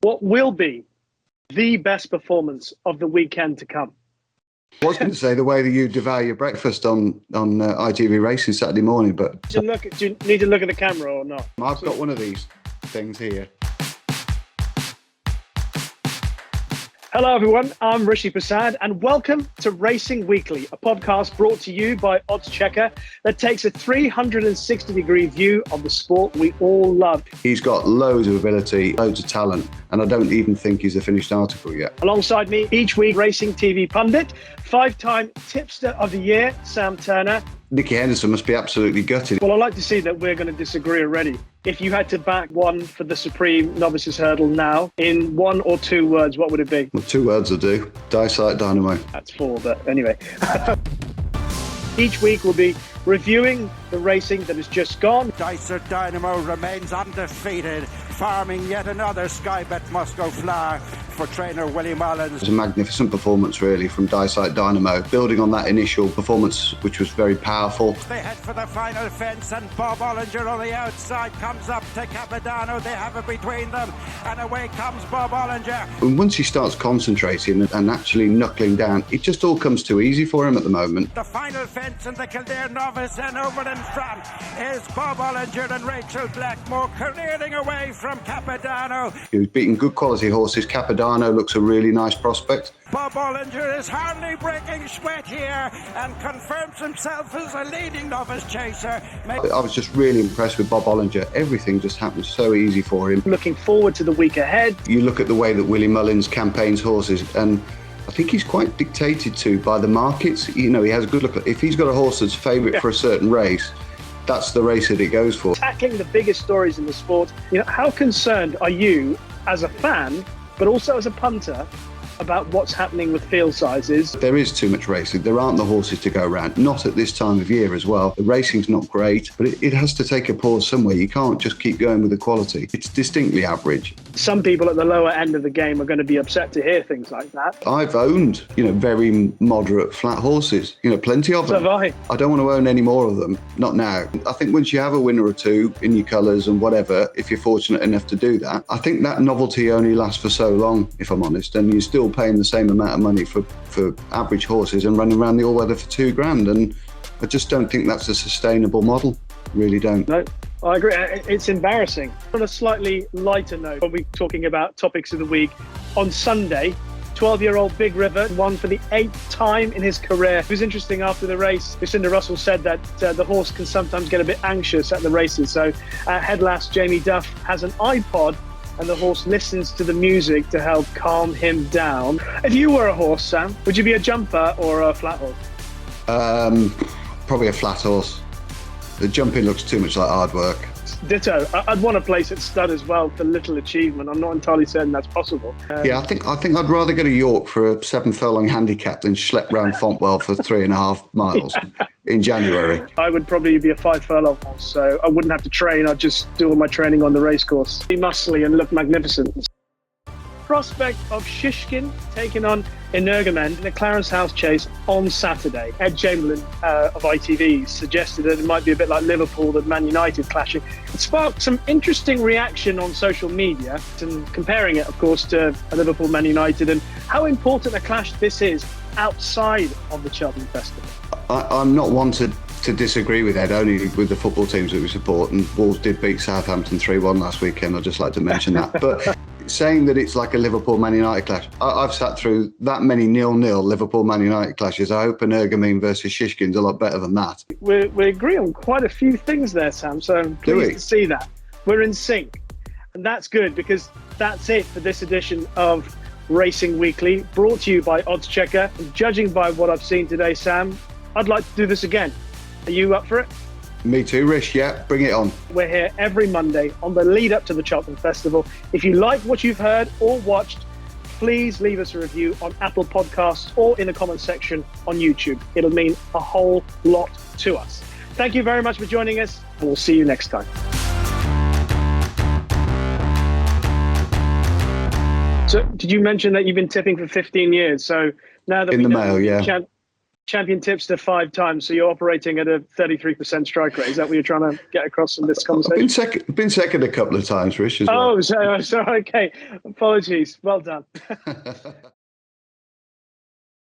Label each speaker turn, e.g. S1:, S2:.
S1: What will be the best performance of the weekend to come?
S2: I was going to say the way that you devour your breakfast on ITV Racing Saturday morning, but
S1: Do you need to look at the camera or not?
S2: I've got one of these things here.
S1: Hello everyone, I'm Rishi Persad and welcome to Racing Weekly, a podcast brought to you by Oddschecker that takes a 360-degree view of the sport we all love.
S2: He's got loads of ability, loads of talent, and I don't even think he's a finished article yet.
S1: Alongside me each week, racing TV pundit, 5-time Tipster of the Year, Sam Turner.
S2: Nicky Henderson must be absolutely gutted.
S1: Well, I like to see that we're going to disagree already. If you had to back one for the Supreme Novices Hurdle now, in one or two words, what would it be?
S2: Well, 2 words will do. Dice like dynamo.
S1: That's 4, but anyway. Each week we'll be reviewing the racing that has just gone.
S3: Dicer Dynamo remains undefeated, farming yet another Sky Bet Moscow flower for trainer Willie Mullins.
S2: It was a magnificent performance, really, from Dicite Dynamo, building on that initial performance, which was very powerful.
S3: They head for the final fence, and Bob Ollinger on the outside comes up to Capodanno. They have it between them, and away comes Bob Ollinger.
S2: And once he starts concentrating and actually knuckling down, it just all comes too easy for him at the moment.
S3: The final fence and the Kildare Novice, and over in front is Bob Ollinger and Rachel Blackmore careering away from Capodanno.
S2: He was beating good quality horses. Capodanno looks a really nice prospect.
S3: Bob Ollinger is hardly breaking sweat here and confirms himself as a leading novice chaser.
S2: I was just really impressed with Bob Ollinger. Everything just happened so easy for him.
S1: Looking forward to the week ahead.
S2: You look at the way that Willie Mullins campaigns horses, and I think he's quite dictated to by the markets. You know, he has a good look at, if he's got a horse that's favourite for a certain race, that's the race that it goes for.
S1: Tackling the biggest stories in the sport, you know, how concerned are you as a fan, but also as a punter, about what's happening with field sizes?
S2: There is too much racing. There aren't the horses to go around, not at this time of year as well. The racing's not great, but it has to take a pause somewhere. You can't just keep going with the quality. It's distinctly average.
S1: Some people at the lower end of the game are going to be upset to hear things like that.
S2: I've owned, very moderate flat horses, plenty of them.
S1: So have I.
S2: I don't want to own any more of them, not now. I think once you have a winner or two in your colours and whatever, if you're fortunate enough to do that, I think that novelty only lasts for so long, if I'm honest, and you're still paying the same amount of money for average horses and running around the all-weather for $2,000, and I just don't think that's a sustainable model. Really don't.
S1: No, I agree. It's embarrassing. On a slightly lighter note, we'll be talking about topics of the week. On Sunday, 12-year-old Big River won for the 8th time in his career. It was interesting after the race. Lucinda Russell said that the horse can sometimes get a bit anxious at the races. So head last Jamie Duff has an iPod, and the horse listens to the music to help calm him down. If you were a horse, Sam, would you be a jumper or a flat horse?
S2: Probably a flat horse. The jumping looks too much like hard work.
S1: Ditto. I'd want to place at stud as well for little achievement. I'm not entirely certain that's possible.
S2: Yeah, I think I'd rather go to York for a 7-furlong handicap than schlep round Fontwell for 3.5 miles in January.
S1: I would probably be a 5-furlong horse, so I wouldn't have to train. I'd just do all my training on the racecourse. Be muscly and look magnificent. Prospect of Shishkin taking on Energumen in the Clarence House Chase on Saturday. Ed Chamberlain of ITV suggested that it might be a bit like Liverpool and Man United clashing. It sparked some interesting reaction on social media, and comparing it, of course, to Liverpool Man United and how important a clash this is outside of the Cheltenham Festival.
S2: I'm not one to disagree with Ed, only with the football teams that we support, and Wolves did beat Southampton 3-1 last weekend. I'd just like to mention that. But saying that it's like a Liverpool-Man United clash, I've sat through that many 0-0 Liverpool-Man United clashes. I hope Energumen versus Shishkin's a lot better than that.
S1: We agree on quite a few things there, Sam, so I'm pleased to see that. We're in sync. And that's good, because that's it for this edition of Racing Weekly, brought to you by Oddschecker. And judging by what I've seen today, Sam, I'd like to do this again. Are you up for it?
S2: Me too, Rish. Yeah, bring it on.
S1: We're here every Monday on the lead up to the Cheltenham Festival. If you like what you've heard or watched, please leave us a review on Apple Podcasts or in the comment section on YouTube. It'll mean a whole lot to us. Thank you very much for joining us. We'll see you next time. So, did you mention that you've been tipping for 15 years? So now that
S2: in the mail, yeah.
S1: champion tipster 5 times, so you're operating at a 33% strike rate. Is that what you're trying to get across in this conversation?
S2: I've been second a couple of times, Rish, as well.
S1: Oh, so okay. Apologies. Well done.